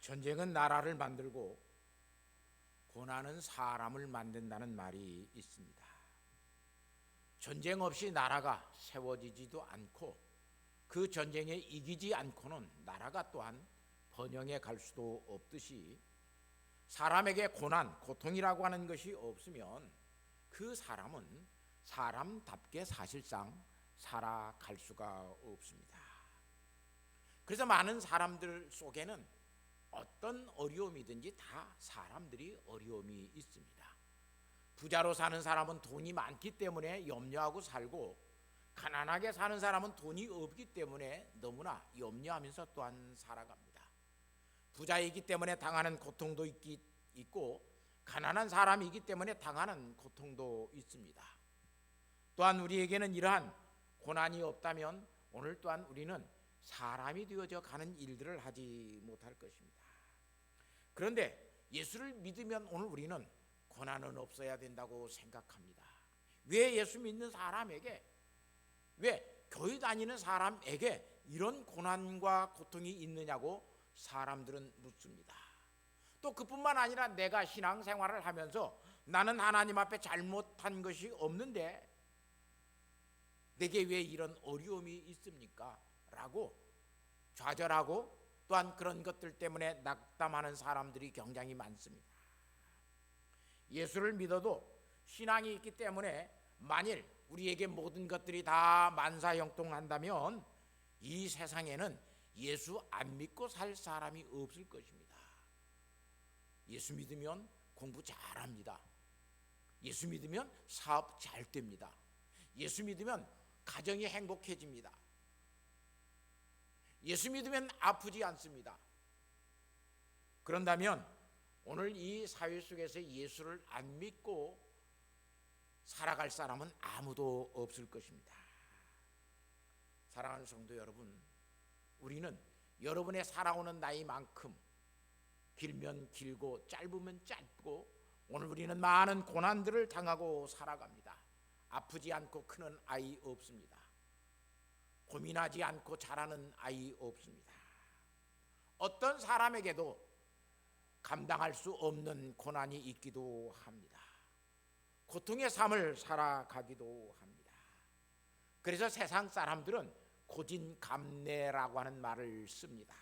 전쟁은 나라를 만들고 고난은 사람을 만든다는 말이 있습니다. 전쟁 없이 나라가 세워지지도 않고 그 전쟁에 이기지 않고는 나라가 또한 번영해 갈 수도 없듯이 사람에게 고난, 고통이라고 하는 것이 없으면 그 사람은 사람답게 사실상 살아갈 수가 없습니다. 그래서 많은 사람들 속에는 어떤 어려움이든지 다 사람들이 어려움이 있습니다. 부자로 사는 사람은 돈이 많기 때문에 염려하고 살고, 가난하게 사는 사람은 돈이 없기 때문에 너무나 염려하면서 또한 살아갑니다. 부자이기 때문에 당하는 고통도 있고, 가난한 사람이기 때문에 당하는 고통도 있습니다. 또한 우리에게는 이러한 고난이 없다면 오늘 또한 우리는 사람이 되어져 가는 일들을 하지 못할 것입니다. 그런데 예수를 믿으면 오늘 우리는 고난은 없어야 된다고 생각합니다. 왜 예수 믿는 사람에게, 왜 교회 다니는 사람에게 이런 고난과 고통이 있느냐고 사람들은 묻습니다. 또 그뿐만 아니라 내가 신앙생활을 하면서 나는 하나님 앞에 잘못한 것이 없는데 내게 왜 이런 어려움이 있습니까? 라고 좌절하고 또한 그런 것들 때문에 낙담하는 사람들이 굉장히 많습니다. 예수를 믿어도 신앙이 있기 때문에 만일 우리에게 모든 것들이 다 만사형통한다면 이 세상에는 예수 안 믿고 살 사람이 없을 것입니다. 예수 믿으면 공부 잘합니다. 예수 믿으면 사업 잘 됩니다. 예수 믿으면 가정이 행복해집니다. 예수 믿으면 아프지 않습니다. 그런다면 오늘 이 사회 속에서 예수를 안 믿고 살아갈 사람은 아무도 없을 것입니다. 사랑하는 성도 여러분, 우리는 여러분의 살아오는 나이만큼 길면 길고 짧으면 짧고 오늘 우리는 많은 고난들을 당하고 살아갑니다. 아프지 않고 크는 아이 없습니다. 고민하지 않고 자라는 아이 없습니다. 어떤 사람에게도 감당할 수 없는 고난이 있기도 합니다. 고통의 삶을 살아가기도 합니다. 그래서 세상 사람들은 고진감래라고 하는 말을 씁니다.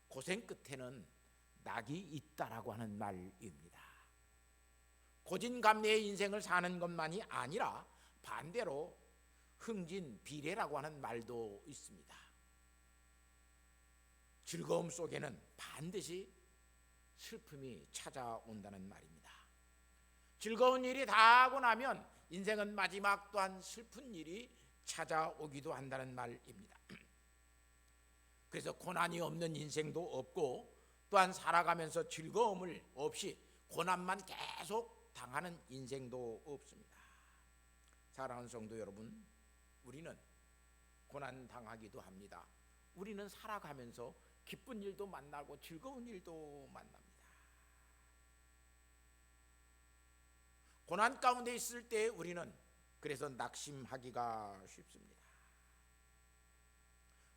고생 끝에는 낙이 있다라고 하는 말입니다. 고진감래의 인생을 사는 것만이 아니라 반대로 흥진비례라고 하는 말도 있습니다. 즐거움 속에는 반드시 슬픔이 찾아온다는 말입니다. 즐거운 일이 다 하고 나면 인생은 마지막 또한 슬픈 일이 찾아오기도 한다는 말입니다. 그래서 고난이 없는 인생도 없고 또한 살아가면서 즐거움을 없이 고난만 계속 당하는 인생도 없습니다. 사랑하는 성도 여러분, 우리는 고난 당하기도 합니다. 우리는 살아가면서 기쁜 일도 만나고 즐거운 일도 만납니다. 고난 가운데 있을 때 우리는 그래서 낙심하기가 쉽습니다.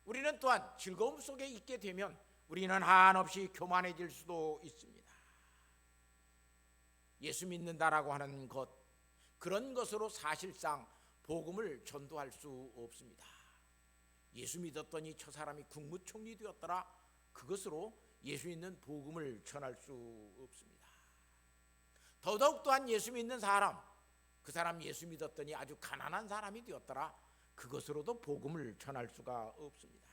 우리는 또한 즐거움 속에 있게 되면 우리는 한없이 교만해질 수도 있습니다. 예수 믿는다라고 하는 것, 그런 것으로 사실상 복음을 전도할 수 없습니다. 예수 믿었더니 저 사람이 국무총리 되었더라, 그것으로 예수 있는 복음을 전할 수 없습니다. 더더욱 또한 예수 믿는 사람, 그 사람 예수 믿었더니 아주 가난한 사람이 되었더라, 그것으로도 복음을 전할 수가 없습니다.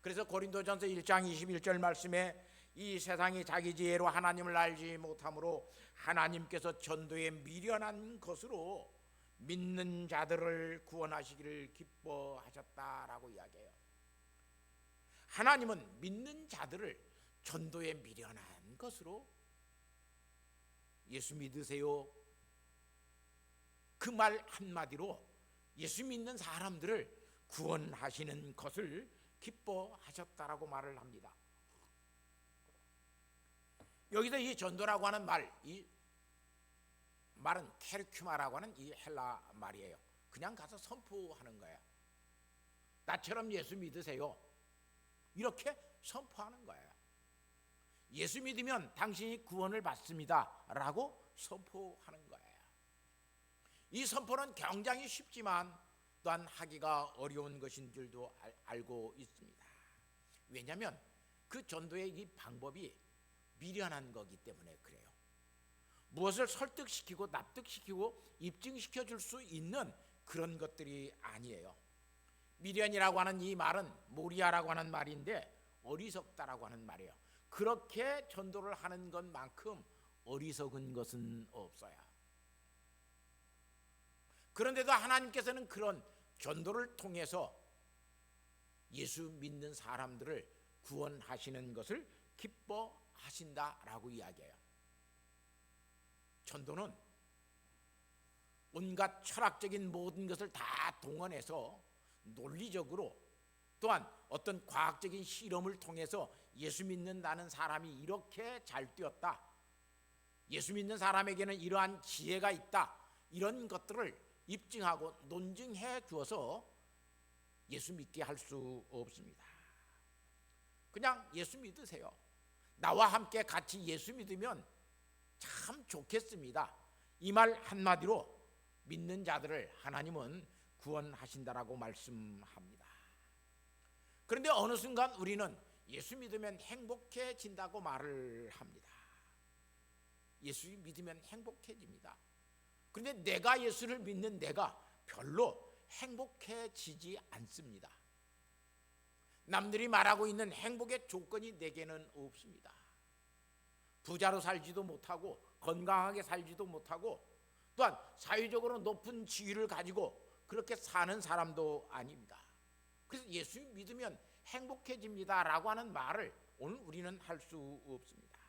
그래서 고린도전서 1장 21절 말씀에 이 세상이 자기 지혜로 하나님을 알지 못하므로 하나님께서 전도에 미련한 것으로 믿는 자들을 구원하시기를 기뻐하셨다라고 이야기해요. 하나님은 믿는 자들을 전도에 미련한 것으로 예수 믿으세요, 그 말 한마디로 예수 믿는 사람들을 구원하시는 것을 기뻐하셨다라고 말을 합니다. 여기서 이 전도라고 하는 말, 이 말은 케르큐마라고 하는 이 헬라 말이에요. 그냥 가서 선포하는 거예요. 나처럼 예수 믿으세요, 이렇게 선포하는 거예요. 예수 믿으면 당신이 구원을 받습니다 라고 선포하는 거예요. 이 선포는 굉장히 쉽지만 또한 하기가 어려운 것인 줄도 알고 있습니다. 왜냐하면 그 전도의 이 방법이 미련한 거기 때문에 그래요. 무엇을 설득시키고 납득시키고 입증시켜 줄 수 있는 그런 것들이 아니에요. 미련이라고 하는 이 말은 모리아라고 하는 말인데 어리석다라고 하는 말이에요. 그렇게 전도를 하는 것만큼 어리석은 것은 없어요. 그런데도 하나님께서는 그런 전도를 통해서 예수 믿는 사람들을 구원하시는 것을 기뻐하신다라고 이야기해요. 전도는 온갖 철학적인 모든 것을 다 동원해서 논리적으로 또한 어떤 과학적인 실험을 통해서 예수 믿는다는 사람이 이렇게 잘 되었다, 예수 믿는 사람에게는 이러한 지혜가 있다, 이런 것들을 입증하고 논증해 주어서 예수 믿게 할 수 없습니다. 그냥 예수 믿으세요. 나와 함께 같이 예수 믿으면 참 좋겠습니다. 이 말 한마디로 믿는 자들을 하나님은 구원하신다라고 말씀합니다. 그런데 어느 순간 우리는 예수 믿으면 행복해진다고 말을 합니다. 예수 믿으면 행복해집니다. 그런데 내가 예수를 믿는 내가 별로 행복해지지 않습니다. 남들이 말하고 있는 행복의 조건이 내게는 없습니다. 부자로 살지도 못하고 건강하게 살지도 못하고 또한 사회적으로 높은 지위를 가지고 그렇게 사는 사람도 아닙니다. 그래서 예수 믿으면 행복해집니다라고 하는 말을 오늘 우리는 할 수 없습니다.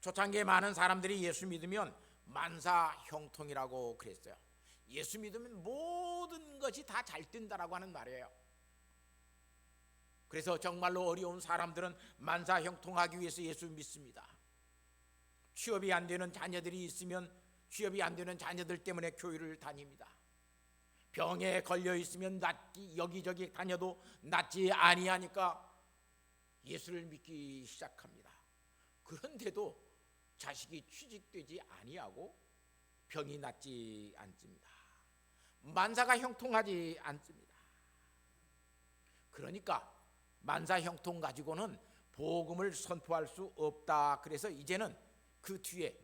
초창기에 많은 사람들이 예수 믿으면 만사형통이라고 그랬어요. 예수 믿으면 모든 것이 다 잘 된다라고 하는 말이에요. 그래서 정말로 어려운 사람들은 만사형통하기 위해서 예수 믿습니다. 취업이 안 되는 자녀들이 있으면 취업이 안 되는 자녀들 때문에 교회를 다닙니다. 병에 걸려 있으면 여기저기 다녀도 낫지 아니하니까 예수를 믿기 시작합니다. 그런데도 자식이 취직되지 아니하고 병이 낫지 않습니다. 만사가 형통하지 않습니다. 그러니까 만사형통 가지고는 복음을 선포할 수 없다. 그래서 이제는 그 뒤에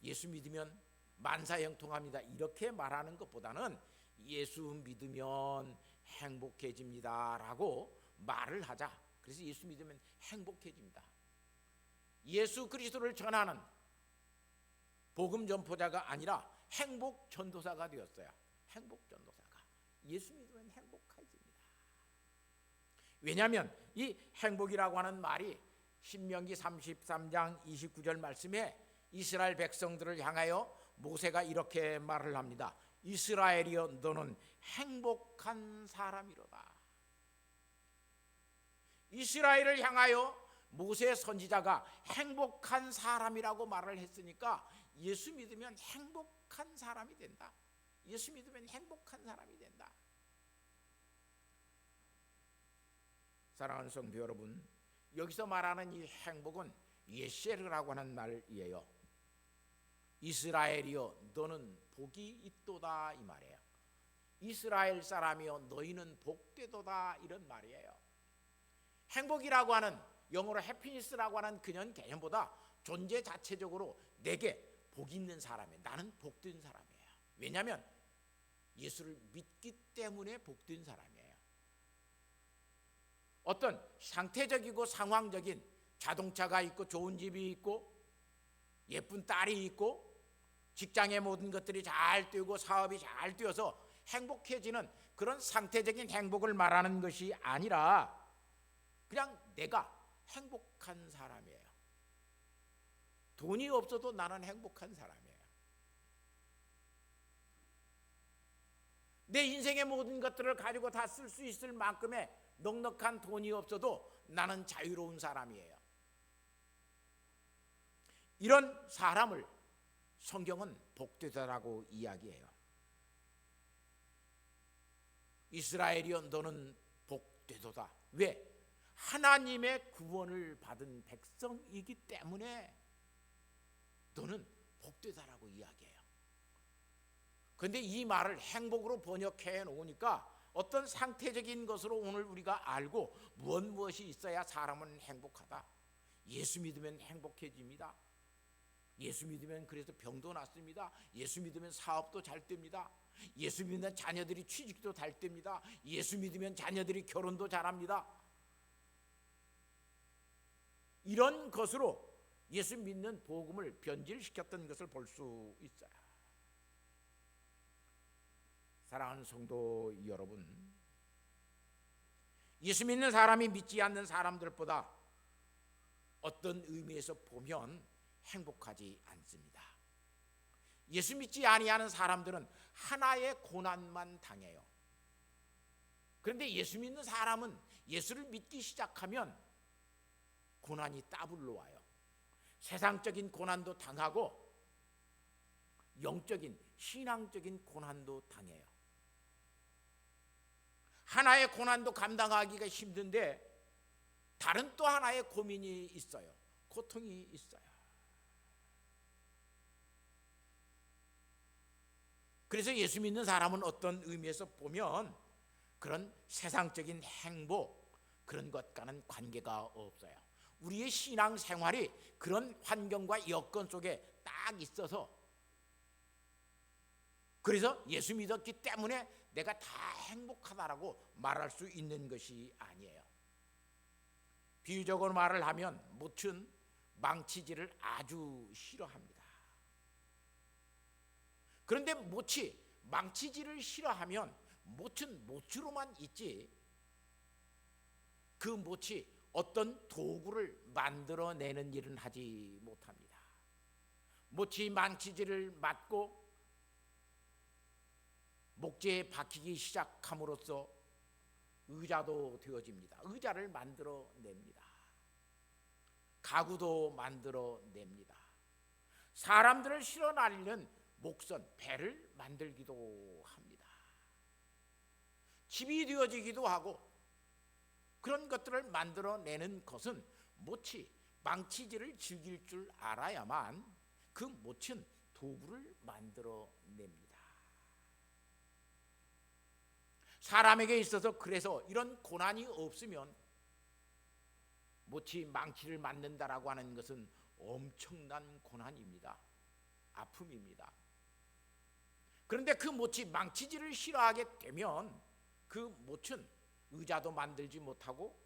예수 믿으면 만사형통합니다 이렇게 말하는 것보다는 예수 믿으면 행복해집니다 라고 말을 하자. 그래서 예수 믿으면 행복해집니다. 예수 그리스도를 전하는 복음 전포자가 아니라 행복 전도사가 되었어요. 행복 전도사가. 예수 믿으면 행복해집니다. 왜냐하면 이 행복이라고 하는 말이 신명기 33장 29절 말씀에 이스라엘 백성들을 향하여 모세가 이렇게 말을 합니다. 이스라엘이여 너는 행복한 사람이로다. 이스라엘을 향하여 모세 선지자가 행복한 사람이라고 말을 했으니까 예수 믿으면 행복한 사람이 된다. 예수 믿으면 행복한 사람이 된다. 사랑하는 성도 여러분, 여기서 말하는 이 행복은 예세르라고 하는 말이에요. 이스라엘이여 너는 복이 있도다 이 말이에요. 이스라엘 사람이여 너희는 복되도다 이런 말이에요. 행복이라고 하는 영어로 해피니스라고 하는 그냥 개념보다 존재 자체적으로 내게 복 있는 사람이에요. 나는 복된 사람이에요. 왜냐하면 예수를 믿기 때문에 복된 사람이에요. 어떤 상태적이고 상황적인 자동차가 있고 좋은 집이 있고 예쁜 딸이 있고 직장의 모든 것들이 잘 되고 사업이 잘 되어서 행복해지는 그런 상태적인 행복을 말하는 것이 아니라 그냥 내가 행복한 사람이에요. 돈이 없어도 나는 행복한 사람이에요. 내 인생의 모든 것들을 가지고 다 쓸 수 있을 만큼의 넉넉한 돈이 없어도 나는 자유로운 사람이에요. 이런 사람을 성경은 복되다라고 이야기해요. 이스라엘이여 너는 복되도다. 왜? 하나님의 구원을 받은 백성이기 때문에 너는 복되다라고 이야기해요. 그런데 이 말을 행복으로 번역해 놓으니까 어떤 상태적인 것으로 오늘 우리가 알고 무엇이 있어야 사람은 행복하다. 예수 믿으면 행복해집니다. 예수 믿으면 그래서 병도 낫습니다. 예수 믿으면 사업도 잘 됩니다. 예수 믿으면 자녀들이 취직도 잘 됩니다. 예수 믿으면 자녀들이 결혼도 잘합니다. 이런 것으로 예수 믿는 복음을 변질시켰던 것을 볼 수 있어요. 사랑하는 성도 여러분, 예수 믿는 사람이 믿지 않는 사람들보다 어떤 의미에서 보면 행복하지 않습니다. 예수 믿지 아니하는 사람들은 하나의 고난만 당해요. 그런데 예수 믿는 사람은 예수를 믿기 시작하면 고난이 따블로 와요. 세상적인 고난도 당하고 영적인 신앙적인 고난도 당해요. 하나의 고난도 감당하기가 힘든데 다른 또 하나의 고민이 있어요. 고통이 있어요. 그래서 예수 믿는 사람은 어떤 의미에서 보면 그런 세상적인 행복 그런 것과는 관계가 없어요. 우리의 신앙 생활이 그런 환경과 여건 속에 딱 있어서 그래서 예수 믿었기 때문에 내가 다 행복하다라고 말할 수 있는 것이 아니에요. 비유적으로 말을 하면 못은 망치질을 아주 싫어합니다. 그런데 못이 망치질을 싫어하면 못은 못으로만 있지 그 못이 어떤 도구를 만들어내는 일은 하지 못합니다. 못이 망치질을 맞고 목재에 박히기 시작함으로써 의자도 되어집니다. 의자를 만들어냅니다. 가구도 만들어냅니다. 사람들을 실어 날리는 목선, 배를 만들기도 합니다. 집이 되어지기도 하고 그런 것들을 만들어내는 것은 못이 망치질을 즐길 줄 알아야만 그 못은 도구를 만들어냅니다. 사람에게 있어서 그래서 이런 고난이 없으면 못이 망치를 만든다라고 하는 것은 엄청난 고난입니다. 아픔입니다. 그런데 그 못이 망치질을 싫어하게 되면 그 못은 의자도 만들지 못하고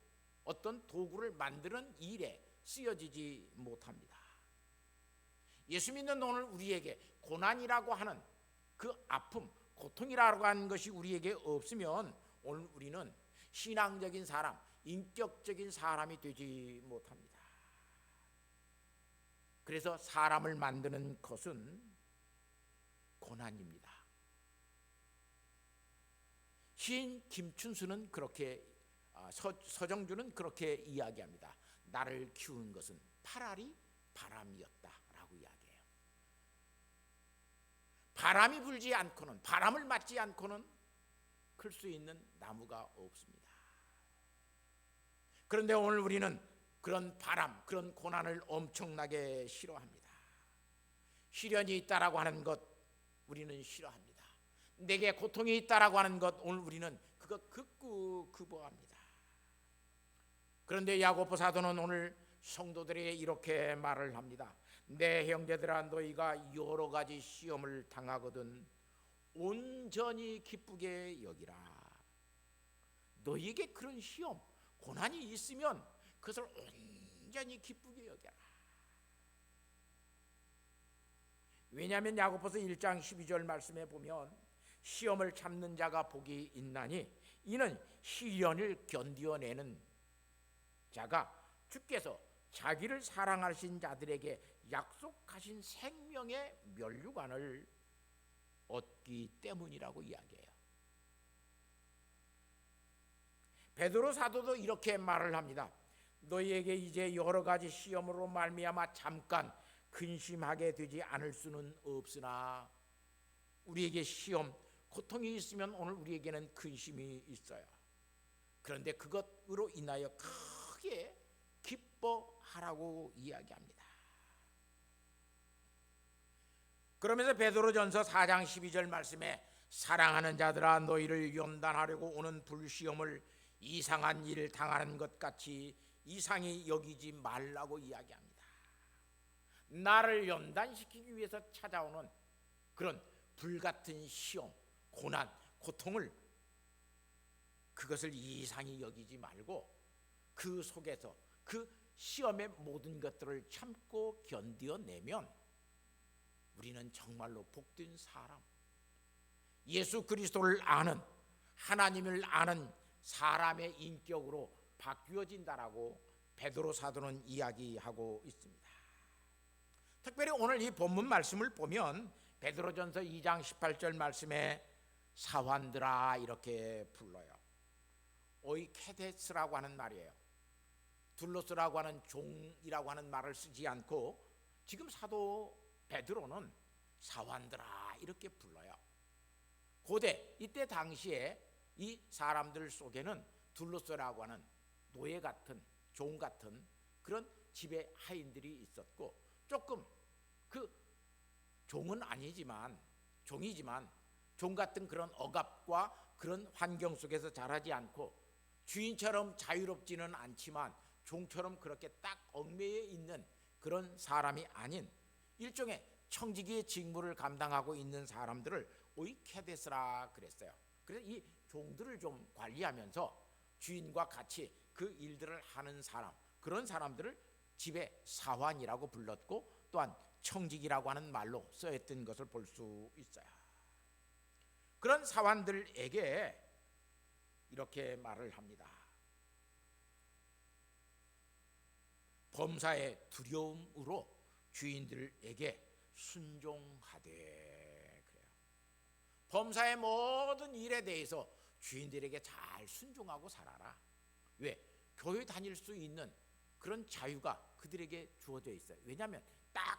어떤 도구를 만드는 일에 쓰여지지 못합니다. 예수 믿는 오늘 우리에게 고난이라고 하는 그 아픔, 고통이라고 하는 것이 우리에게 없으면 오늘 우리는 신앙적인 사람, 인격적인 사람이 되지 못합니다. 그래서 사람을 만드는 것은 고난입니다. 시인 김춘수는 그렇게 서정주는 그렇게 이야기합니다. 나를 키운 것은 파라리 바람이었다라고 이야기해요. 바람이 불지 않고는 바람을 맞지 않고는 클 수 있는 나무가 없습니다. 그런데 오늘 우리는 그런 바람, 그런 고난을 엄청나게 싫어합니다. 시련이 있다라고 하는 것 우리는 싫어합니다. 내게 고통이 있다라고 하는 것 오늘 우리는 그것 극구 거부합니다. 그런데 야고보 사도는 오늘 성도들에게 이렇게 말을 합니다. 내 형제들아 너희가 여러 가지 시험을 당하거든 온전히 기쁘게 여기라. 너희에게 그런 시험, 고난이 있으면 그것을 온전히 기쁘게 여겨라. 왜냐하면 야고보서 1장 12절 말씀에 보면 시험을 참는 자가 복이 있나니 이는 시련을 견디어내는 자가 주께서 자기를 사랑하신 자들에게 약속하신 생명의 면류관을 얻기 때문이라고 이야기해요. 베드로 사도도 이렇게 말을 합니다. 너희에게 이제 여러 가지 시험으로 말미암아 잠깐 근심하게 되지 않을 수는 없으나 우리에게 시험, 고통이 있으면 오늘 우리에게는 근심이 있어요. 그런데 그것으로 인하여 크게 기뻐하라고 이야기합니다. 그러면서 베드로전서 4장 12절 말씀에 사랑하는 자들아 너희를 연단하려고 오는 불시험을 이상한 일을 당하는 것 같이 이상히 여기지 말라고 이야기합니다. 나를 연단시키기 위해서 찾아오는 그런 불같은 시험, 고난, 고통을 그것을 이상히 여기지 말고 그 속에서 그 시험의 모든 것들을 참고 견뎌내면 우리는 정말로 복된 사람, 예수 그리스도를 아는, 하나님을 아는 사람의 인격으로 바뀌어진다라고 베드로 사도는 이야기하고 있습니다. 특별히 오늘 이 본문 말씀을 보면 베드로전서 2장 18절 말씀에 사환들아 이렇게 불러요. 오이케데스라고 하는 말이에요. 둘로스라고 하는 종이라고 하는 말을 쓰지 않고 지금 사도 베드로는 사환들아 이렇게 불러요. 고대 이때 당시에 이 사람들 속에는 둘로스라고 하는 노예 같은 종 같은 그런 지배 하인들이 있었고, 조금 그 종은 아니지만 종이지만 종 같은 그런 억압과 그런 환경 속에서 자라지 않고 주인처럼 자유롭지는 않지만 종처럼 그렇게 딱 얽매여 있는 그런 사람이 아닌 일종의 청지기의 직무를 감당하고 있는 사람들을 오이케데스라 그랬어요. 그래서 이 종들을 좀 관리하면서 주인과 같이 그 일들을 하는 사람, 그런 사람들을 지배 사환이라고 불렀고 또한 청지기라고 하는 말로 쓰였던 것을 볼 수 있어요. 그런 사환들에게 이렇게 말을 합니다. 범사의 두려움으로 주인들에게 순종하되 그래요. 범사의 모든 일에 대해서 주인들에게 잘 순종하고 살아라. 왜? 교회 다닐 수 있는 그런 자유가 그들에게 주어져 있어요. 왜냐하면 딱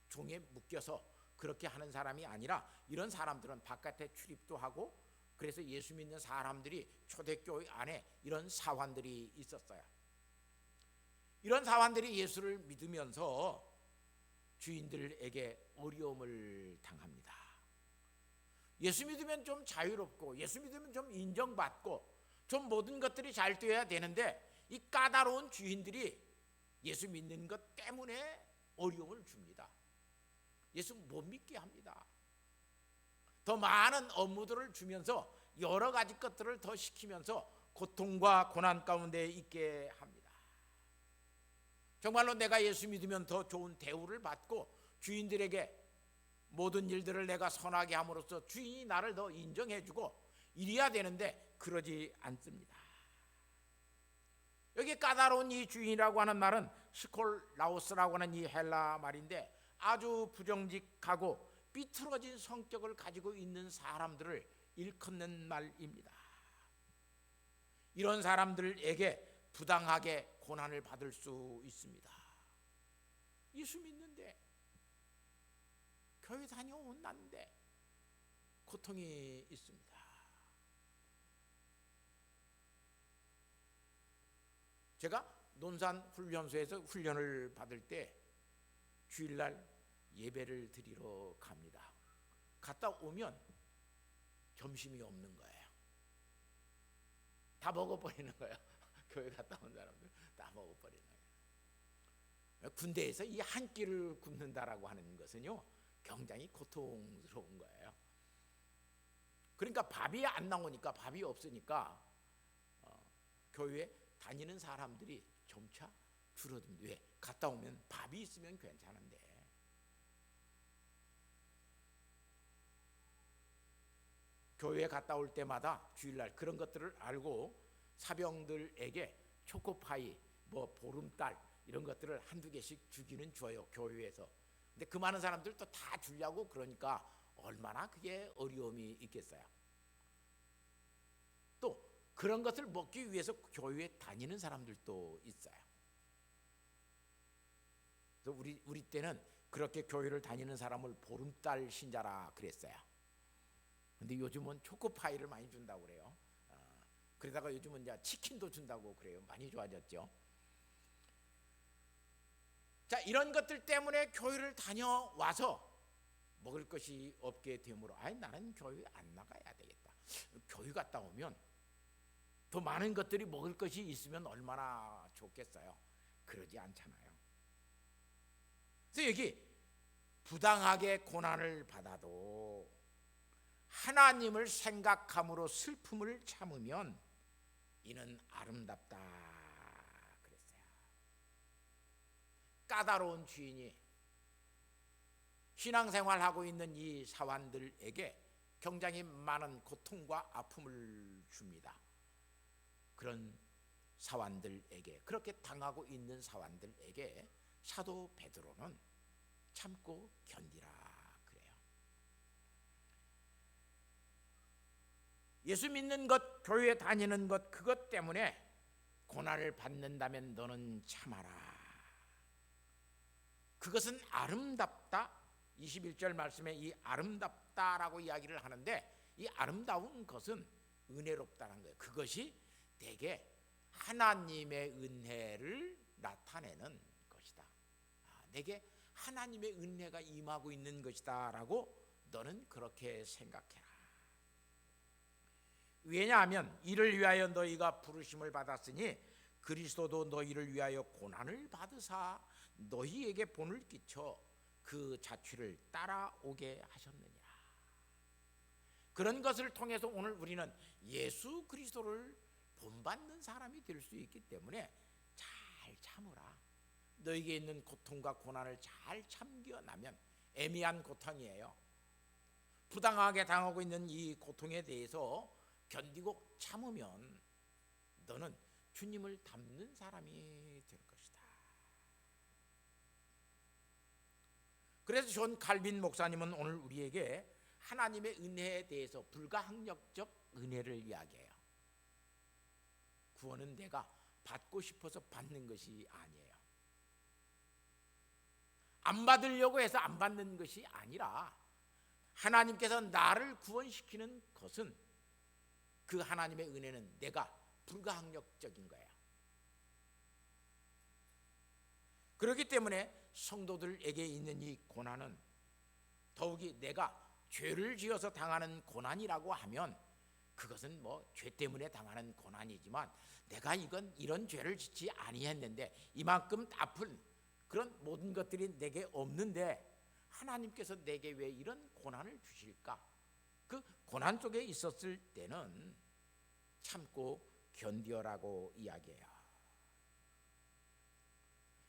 종에 묶여서 그렇게 하는 사람이 아니라 이런 사람들은 바깥에 출입도 하고, 그래서 예수 믿는 사람들이 초대교회 안에 이런 사환들이 있었어요. 이런 사환들이 예수를 믿으면서 주인들에게 어려움을 당합니다. 예수 믿으면 좀 자유롭고 예수 믿으면 좀 인정받고 좀 모든 것들이 잘 되어야 되는데 이 까다로운 주인들이 예수 믿는 것 때문에 어려움을 줍니다. 예수 못 믿게 합니다. 더 많은 업무들을 주면서 여러 가지 것들을 더 시키면서 고통과 고난 가운데 있게 합니다. 정말로 내가 예수 믿으면 더 좋은 대우를 받고 주인들에게 모든 일들을 내가 선하게 함으로써 주인이 나를 더 인정해주고 이래야 되는데 그러지 않습니다. 여기 까다로운 이 주인이라고 하는 말은 스콜라우스라고 하는 이 헬라 말인데 아주 부정직하고 삐뚤어진 성격을 가지고 있는 사람들을 일컫는 말입니다. 이런 사람들에게 부당하게 고난을 받을 수 있습니다. 예수 믿는데 교회 다녀온 난데 고통이 있습니다. 제가 논산 훈련소에서 훈련을 받을 때 주일날 예배를 드리러 갑니다. 갔다 오면 점심이 없는 거예요. 다 먹어버리는 거예요. 교회 갔다 온 사람들 다 먹어버리는 거예요. 군대에서 이 한 끼를 굶는다라고 하는 것은요 굉장히 고통스러운 거예요. 그러니까 밥이 안 나오니까, 밥이 없으니까 교회에 다니는 사람들이 점차 줄어듭니다. 왜? 갔다 오면 밥이 있으면 괜찮은데 교회에 갔다 올 때마다 주일날 그런 것들을 알고 사병들에게 초코파이, 뭐 보름달 이런 것들을 한두 개씩 주기는 줘요, 교회에서. 근데 그 많은 사람들 또 다 주려고 그러니까 얼마나 그게 어려움이 있겠어요. 또 그런 것을 먹기 위해서 교회에 다니는 사람들도 있어요. 그래서 우리 때는 그렇게 교회를 다니는 사람을 보름달 신자라 그랬어요. 근데 요즘은 초코파이를 많이 준다고 그래요. 그러다가 요즘은 이제 치킨도 준다고 그래요. 많이 좋아졌죠. 자, 이런 것들 때문에 교회를 다녀와서 먹을 것이 없게 되므로 나는 교회 안 나가야 되겠다. 교회 갔다 오면 더 많은 것들이 먹을 것이 있으면 얼마나 좋겠어요. 그러지 않잖아요. 그래서 여기 부당하게 고난을 받아도 하나님을 생각함으로 슬픔을 참으면 이는 아름답다 그랬어요. 까다로운 주인이 신앙생활하고 있는 이 사환들에게 굉장히 많은 고통과 아픔을 줍니다. 그런 사환들에게, 그렇게 당하고 있는 사환들에게 사도 베드로는 참고 견디라 그래요. 예수 믿는 것, 교회 다니는 것, 그것 때문에 고난을 받는다면 너는 참아라. 그것은 아름답다. 21절 말씀에 이 아름답다라고 이야기를 하는데, 이 아름다운 것은 은혜롭다는 거예요. 그것이 대개 하나님의 은혜를 나타내는 것이다. 내게 하나님의 은혜가 임하고 있는 것이다 라고 너는 그렇게 생각해라. 왜냐하면 이를 위하여 너희가 부르심을 받았으니 그리스도도 너희를 위하여 고난을 받으사 너희에게 본을 끼쳐 그 자취를 따라오게 하셨느니라. 그런 것을 통해서 오늘 우리는 예수 그리스도를 본받는 사람이 될 수 있기 때문에 잘 참으라. 너에게 있는 고통과 고난을 잘 참겨나면, 애매한 고통이에요. 부당하게 당하고 있는 이 고통에 대해서 견디고 참으면 너는 주님을 닮는 사람이 될 것이다. 그래서 존 칼빈 목사님은 오늘 우리에게 하나님의 은혜에 대해서 불가항력적 은혜를 이야기해요. 구원은 내가 받고 싶어서 받는 것이 아니에요. 안 받으려고 해서 안 받는 것이 아니라 하나님께서 나를 구원시키는 것은, 그 하나님의 은혜는 내가 불가항력적인 거예요. 그렇기 때문에 성도들에게 있는 이 고난은 더욱이 내가 죄를 지어서 당하는 고난이라고 하면 그것은 뭐 죄 때문에 당하는 고난이지만, 내가 이런 죄를 짓지 아니했는데 이만큼 아픈 그런 모든 것들이 내게 없는데 하나님께서 내게 왜 이런 고난을 주실까? 그 고난 속에 있었을 때는 참고 견디어라고 이야기해요.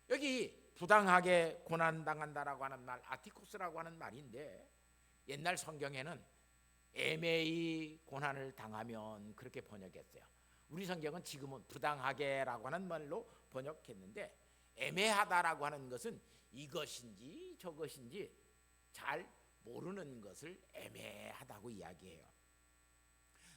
여기 부당하게 고난당한다라고 하는 말, 아티코스라고 하는 말인데, 옛날 성경에는 애매히 고난을 당하면 그렇게 번역했어요. 우리 성경은 지금은 부당하게라고 하는 말로 번역했는데, 애매하다라고 하는 것은 이것인지 저것인지 잘 모르는 것을 애매하다고 이야기해요.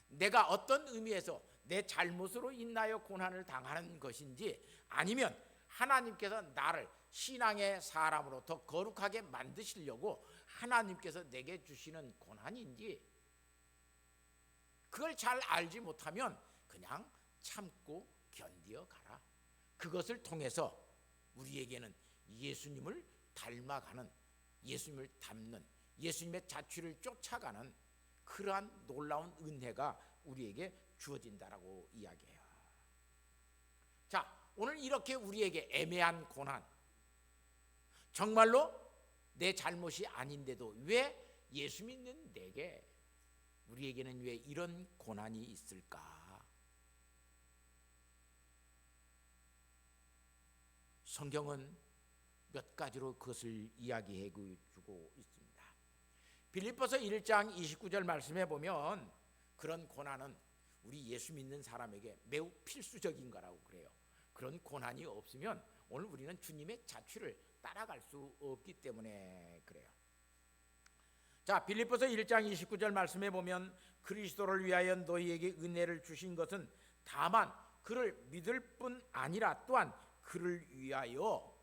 내가 어떤 의미에서 내 잘못으로 인하여 고난을 당하는 것인지, 아니면 하나님께서 나를 신앙의 사람으로 더 거룩하게 만드시려고 하나님께서 내게 주시는 고난인지, 그걸 잘 알지 못하면 그냥 참고 견디어 가라. 그것을 통해서 우리에게는 예수님을 닮아가는, 예수님을 닮는, 예수님의 자취를 쫓아가는 그러한 놀라운 은혜가 우리에게 주어진다라고 이야기해요. 자, 오늘 이렇게 우리에게 애매한 고난, 정말로 내 잘못이 아닌데도 왜 예수 믿는 내게, 우리에게는 왜 이런 고난이 있을까? 성경은 몇 가지로 그것을 이야기해 주고 있습니다. 빌립보서 1장 29절 말씀해 보면 그런 고난은 우리 예수 믿는 사람에게 매우 필수적인 거라고 그래요. 그런 고난이 없으면 오늘 우리는 주님의 자취를 따라갈 수 없기 때문에 그래요. 자, 빌립보서 1장 29절 말씀해 보면 그리스도를 위하여 너희에게 은혜를 주신 것은 다만 그를 믿을 뿐 아니라 또한 그를 위하여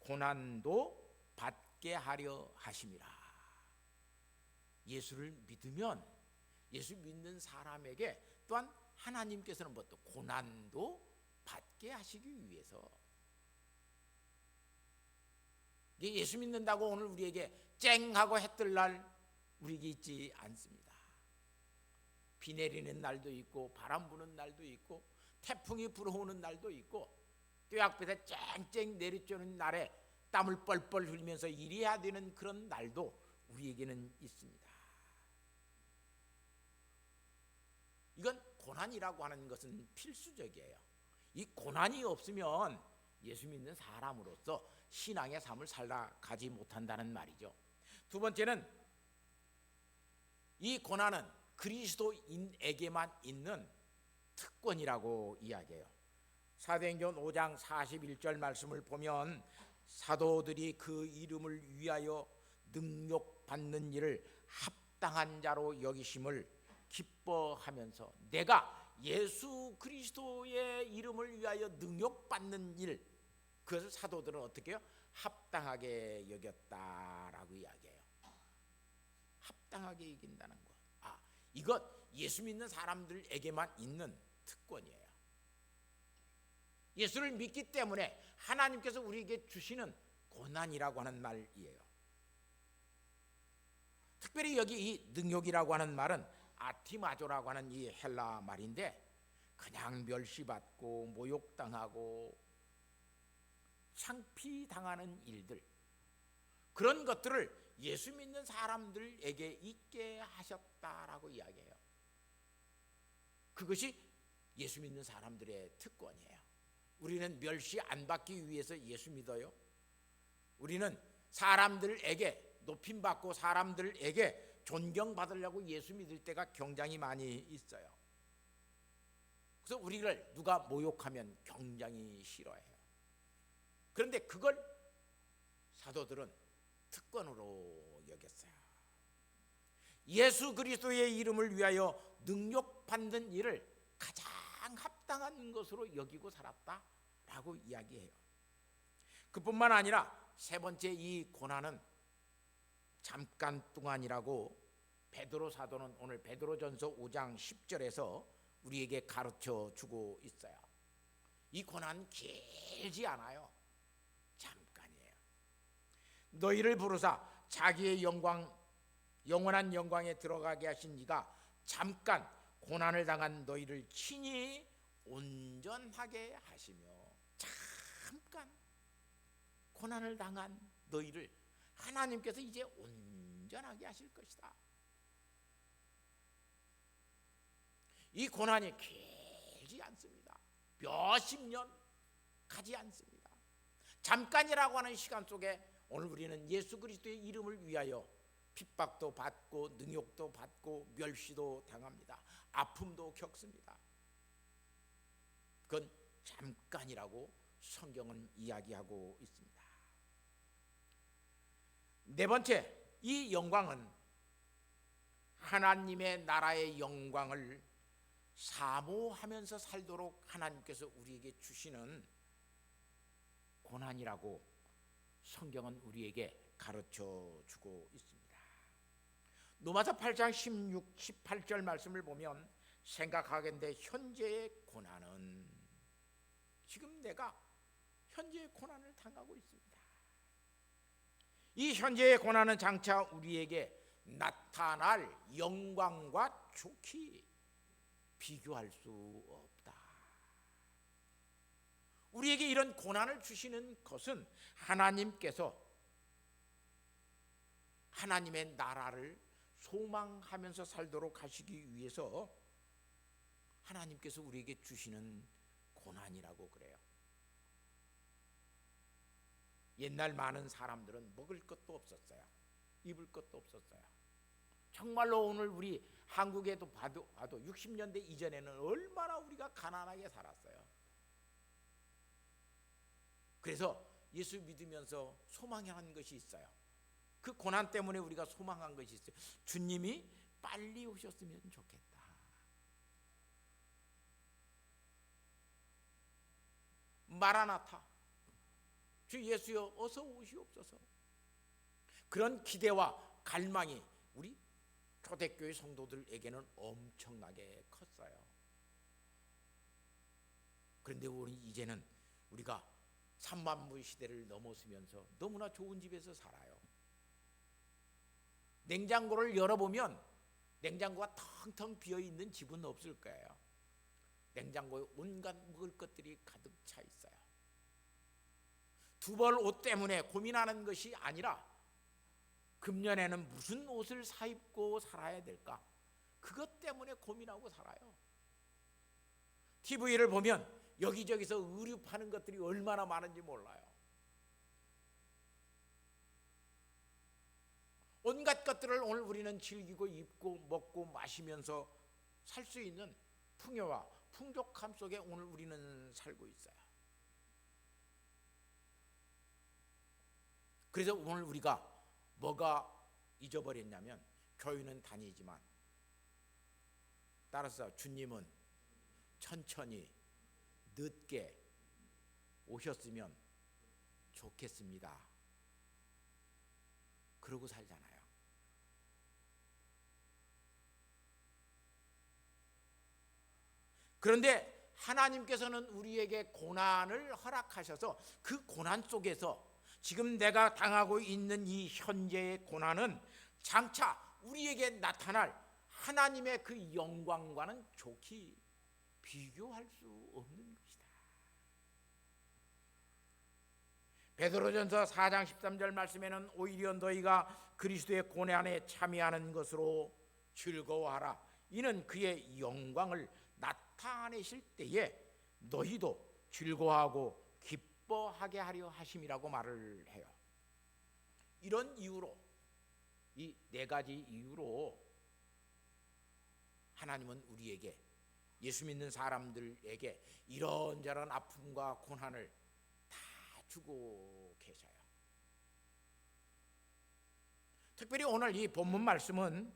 고난도 받게 하려 하심이라. 예수를 믿으면 예수 믿는 사람에게 또한 하나님께서는 뭐 또 고난도 받게 하시기 위해서. 예수 믿는다고 오늘 우리에게 쨍하고 해 뜰 날 우리에게 있지 않습니다. 비 내리는 날도 있고 바람 부는 날도 있고 태풍이 불어오는 날도 있고 뙤약볕에 쨍쨍 내리쬐는 날에 땀을 뻘뻘 흘리면서 일해야 되는 그런 날도 우리에게는 있습니다. 이건 고난이라고 하는 것은 필수적이에요. 이 고난이 없으면 예수 믿는 사람으로서 신앙의 삶을 살아가지 못한다는 말이죠. 두 번째는 이 고난은 그리스도인에게만 있는 특권이라고 이야기해요. 사도행전 5장 41절 말씀을 보면 사도들이 그 이름을 위하여 능욕받는 일을 합당한 자로 여기심을 기뻐하면서, 내가 예수 그리스도의 이름을 위하여 능욕받는 일, 그것을 사도들은 어떻게 해요? 합당하게 여겼다라고 이야기해요. 합당하게 여긴다는 것. 이것 예수 믿는 사람들에게만 있는 특권이에요. 예수를 믿기 때문에 하나님께서 우리에게 주시는 고난이라고 하는 말이에요. 특별히 여기 이 능욕이라고 하는 말은 아티마조라고 하는 이 헬라 말인데, 그냥 멸시받고 모욕당하고 창피당하는 일들, 그런 것들을 예수 믿는 사람들에게 있게 하셨다라고 이야기해요. 그것이 예수 믿는 사람들의 특권이에요. 우리는 멸시 안 받기 위해서 예수 믿어요. 우리는 사람들에게 높임받고 사람들에게 존경받으려고 예수 믿을 때가 굉장히 많이 있어요. 그래서 우리를 누가 모욕하면 굉장히 싫어해요. 그런데 그걸 사도들은 특권으로 여겼어요. 예수 그리스도의 이름을 위하여 능욕받는 일을 가장 합당한 것으로 여기고 살았다라고 이야기해요. 그뿐만 아니라 세 번째, 이 고난은 잠깐 동안이라고 베드로 사도는 오늘 베드로전서 5장 10절에서 우리에게 가르쳐 주고 있어요. 이 고난은 길지 않아요. 잠깐이에요. 너희를 부르사 자기의 영원한 영광에 들어가게 하신 이가 잠깐 고난을 당한 너희를 친히 온전하게 하시며, 잠깐 고난을 당한 너희를 하나님께서 이제 온전하게 하실 것이다. 이 고난이 길지 않습니다. 몇십 년 가지 않습니다. 잠깐이라고 하는 시간 속에 오늘 우리는 예수 그리스도의 이름을 위하여 핍박도 받고 능욕도 받고 멸시도 당합니다. 아픔도 겪습니다. 그건 잠깐이라고 성경은 이야기하고 있습니다. 네 번째, 이 영광은 하나님의 나라의 영광을 사모하면서 살도록 하나님께서 우리에게 주시는 고난이라고 성경은 우리에게 가르쳐 주고 있습니다. 로마서 8장 16, 18절 말씀을 보면 생각하건대 현재의 고난은, 지금 내가 현재의 고난을 당하고 있습니다. 이 현재의 고난은 장차 우리에게 나타날 영광과 좋게 비교할 수 없다. 우리에게 이런 고난을 주시는 것은 하나님께서 하나님의 나라를 소망하면서 살도록 하시기 위해서 하나님께서 우리에게 주시는 고난이라고 그래요. 옛날 많은 사람들은 먹을 것도 없었어요. 입을 것도 없었어요. 정말로 오늘 우리 한국에도 봐도 60년대 이전에는 얼마나 우리가 가난하게 살았어요. 그래서 예수 믿으면서 소망한 것이 있어요. 그 고난 때문에 우리가 소망한 것이 있어요. 주님이 빨리 오셨으면 좋겠다. 마라나타, 주 예수여 어서 오시옵소서. 그런 기대와 갈망이 우리 초대교회 성도들에게는 엄청나게 컸어요. 그런데 우리 이제는 우리가 3만부 시대를 넘어서면서 너무나 좋은 집에서 살아요. 냉장고를 열어보면 냉장고가 텅텅 비어있는 집은 없을 거예요. 냉장고에 온갖 먹을 것들이 가득 차 있어요. 두 벌 옷 때문에 고민하는 것이 아니라 금년에는 무슨 옷을 사 입고 살아야 될까? 그것 때문에 고민하고 살아요. TV를 보면 여기저기서 의류 파는 것들이 얼마나 많은지 몰라요. 온갖 것들을 오늘 우리는 즐기고 입고 먹고 마시면서 살 수 있는 풍요와 풍족함 속에 오늘 우리는 살고 있어요. 그래서 오늘 우리가 뭐가 잊어버렸냐면 교회는 다니지만 따라서 주님은 천천히 늦게 오셨으면 좋겠습니다. 그러고 살잖아요. 그런데 하나님께서는 우리에게 고난을 허락하셔서 그 고난 속에서 지금 내가 당하고 있는 이 현재의 고난은 장차 우리에게 나타날 하나님의 그 영광과는 좋게 비교할 수 없는 것이다. 베드로전서 4장 13절 말씀에는 오히려 너희가 그리스도의 고난에 참여하는 것으로 즐거워하라. 이는 그의 영광을 나타내실 때에 너희도 즐거워하고 기뻐하게 하려 하심이라고 말을 해요. 이런 이유로, 이 네 가지 이유로 하나님은 우리에게, 예수 믿는 사람들에게 이런저런 아픔과 고난을 다 주고 계셔요. 특별히 오늘 이 본문 말씀은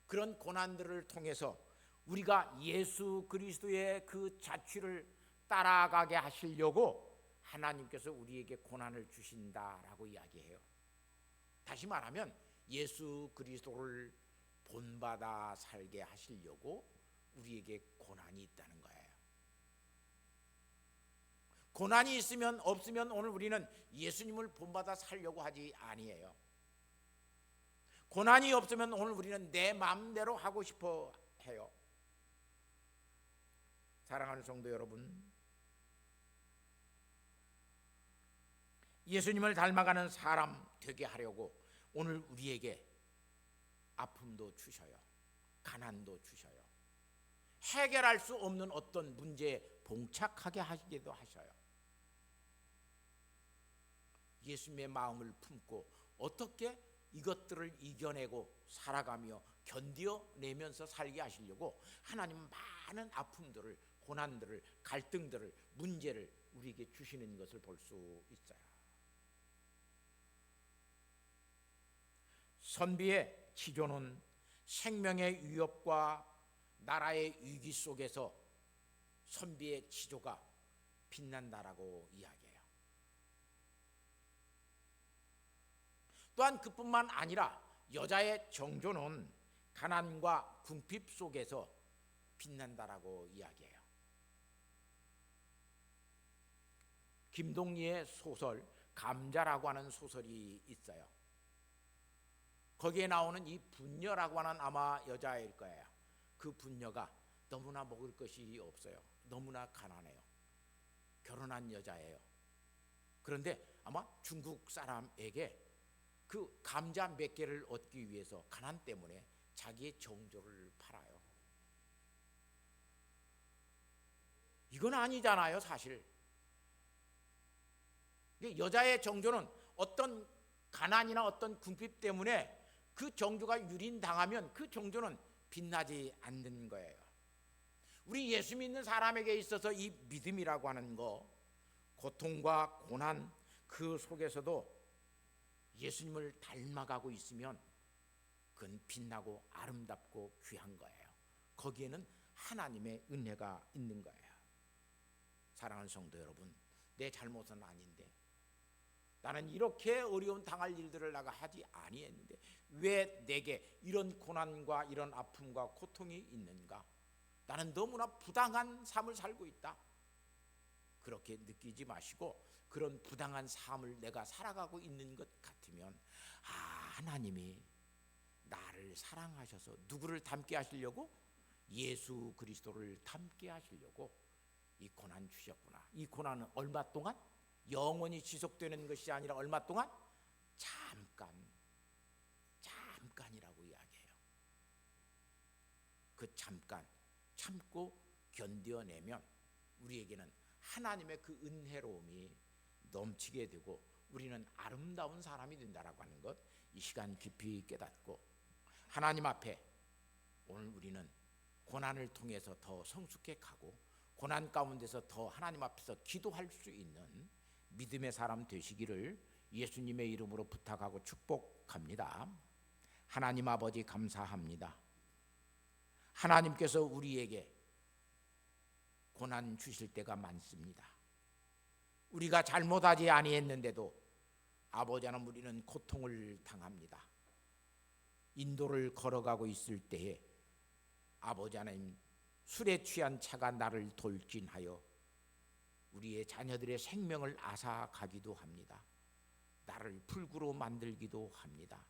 그런 고난들을 통해서 우리가 예수 그리스도의 그 자취를 따라가게 하시려고 하나님께서 우리에게 고난을 주신다라고 이야기해요. 다시 말하면 예수 그리스도를 본받아 살게 하시려고 우리에게 고난이 있다는 거예요. 고난이 있으면 없으면 오늘 우리는 예수님을 본받아 살려고 하지 아니에요. 고난이 없으면 오늘 우리는 내 마음대로 하고 싶어 해요. 사랑하는 성도 여러분, 예수님을 닮아가는 사람 되게 하려고 오늘 우리에게 아픔도 주셔요. 가난도 주셔요. 해결할 수 없는 어떤 문제에 봉착하게 하시기도 하셔요. 예수님의 마음을 품고 어떻게 이것들을 이겨내고 살아가며 견뎌내면서 살게 하시려고 하나님은 많은 아픔들을, 고난들을, 갈등들을, 문제를 우리에게 주시는 것을 볼 수 있어요. 선비의 치조는 생명의 위협과 나라의 위기 속에서 선비의 치조가 빛난다라고 이야기해요. 또한 그뿐만 아니라 여자의 정조는 가난과 궁핍 속에서 빛난다라고 이야기해요. 김동리의 소설 감자라고 하는 소설이 있어요. 거기에 나오는 이 분녀라고 하는 아마 여자일 거예요. 그 분녀가 너무나 먹을 것이 없어요. 너무나 가난해요. 결혼한 여자예요. 그런데 아마 중국 사람에게 그 감자 몇 개를 얻기 위해서 가난 때문에 자기의 정조를 팔아요. 이건 아니잖아요, 사실. 여자의 정조는 어떤 가난이나 어떤 궁핍 때문에 그 정조가 유린당하면 그 정조는 빛나지 않는 거예요. 우리 예수 믿는 사람에게 있어서 이 믿음이라고 하는 거, 고통과 고난 그 속에서도 예수님을 닮아가고 있으면 그건 빛나고 아름답고 귀한 거예요. 거기에는 하나님의 은혜가 있는 거예요. 사랑하는 성도 여러분, 내 잘못은 아닌데, 나는 이렇게 어려운 당할 일들을 내가 하지 아니했는데 왜 내게 이런 고난과 이런 아픔과 고통이 있는가? 나는 너무나 부당한 삶을 살고 있다. 그렇게 느끼지 마시고 그런 부당한 삶을 내가 살아가고 있는 것 같으면 하나님이 나를 사랑하셔서 누구를 닮게 하시려고? 예수 그리스도를 닮게 하시려고 이 고난 주셨구나. 이 고난은 얼마 동안? 영원히 지속되는 것이 아니라 얼마 동안? 잠깐이라고 이야기해요. 그 잠깐 참고 견뎌내면 우리에게는 하나님의 그 은혜로움이 넘치게 되고 우리는 아름다운 사람이 된다라고 하는 것, 이 시간 깊이 깨닫고 하나님 앞에 오늘 우리는 고난을 통해서 더 성숙해 가고 고난 가운데서 더 하나님 앞에서 기도할 수 있는 믿음의 사람 되시기를 예수님의 이름으로 부탁하고 축복합니다. 하나님 아버지 감사합니다. 하나님께서 우리에게 고난 주실 때가 많습니다. 우리가 잘못하지 아니했는데도 아버지 하나님 우리는 고통을 당합니다. 인도를 걸어가고 있을 때에 아버지 하나님 술에 취한 차가 나를 돌진하여 우리의 자녀들의 생명을 앗아가기도 합니다. 나를 불구로 만들기도 합니다.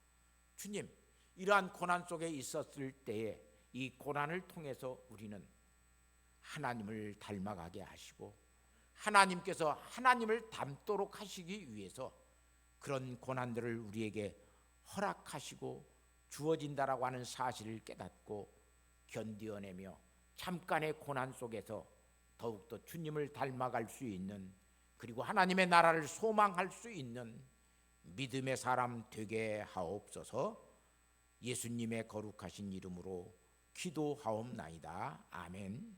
주님, 이러한 고난 속에 있었을 때에 이 고난을 통해서 우리는 하나님을 닮아가게 하시고 하나님께서 하나님을 닮도록 하시기 위해서 그런 고난들을 우리에게 허락하시고 주어진다라고 하는 사실을 깨닫고 견디어내며 잠깐의 고난 속에서 더욱더 주님을 닮아갈 수 있는, 그리고 하나님의 나라를 소망할 수 있는 믿음의 사람 되게 하옵소서. 예수님의 거룩하신 이름으로 기도하옵나이다. 아멘.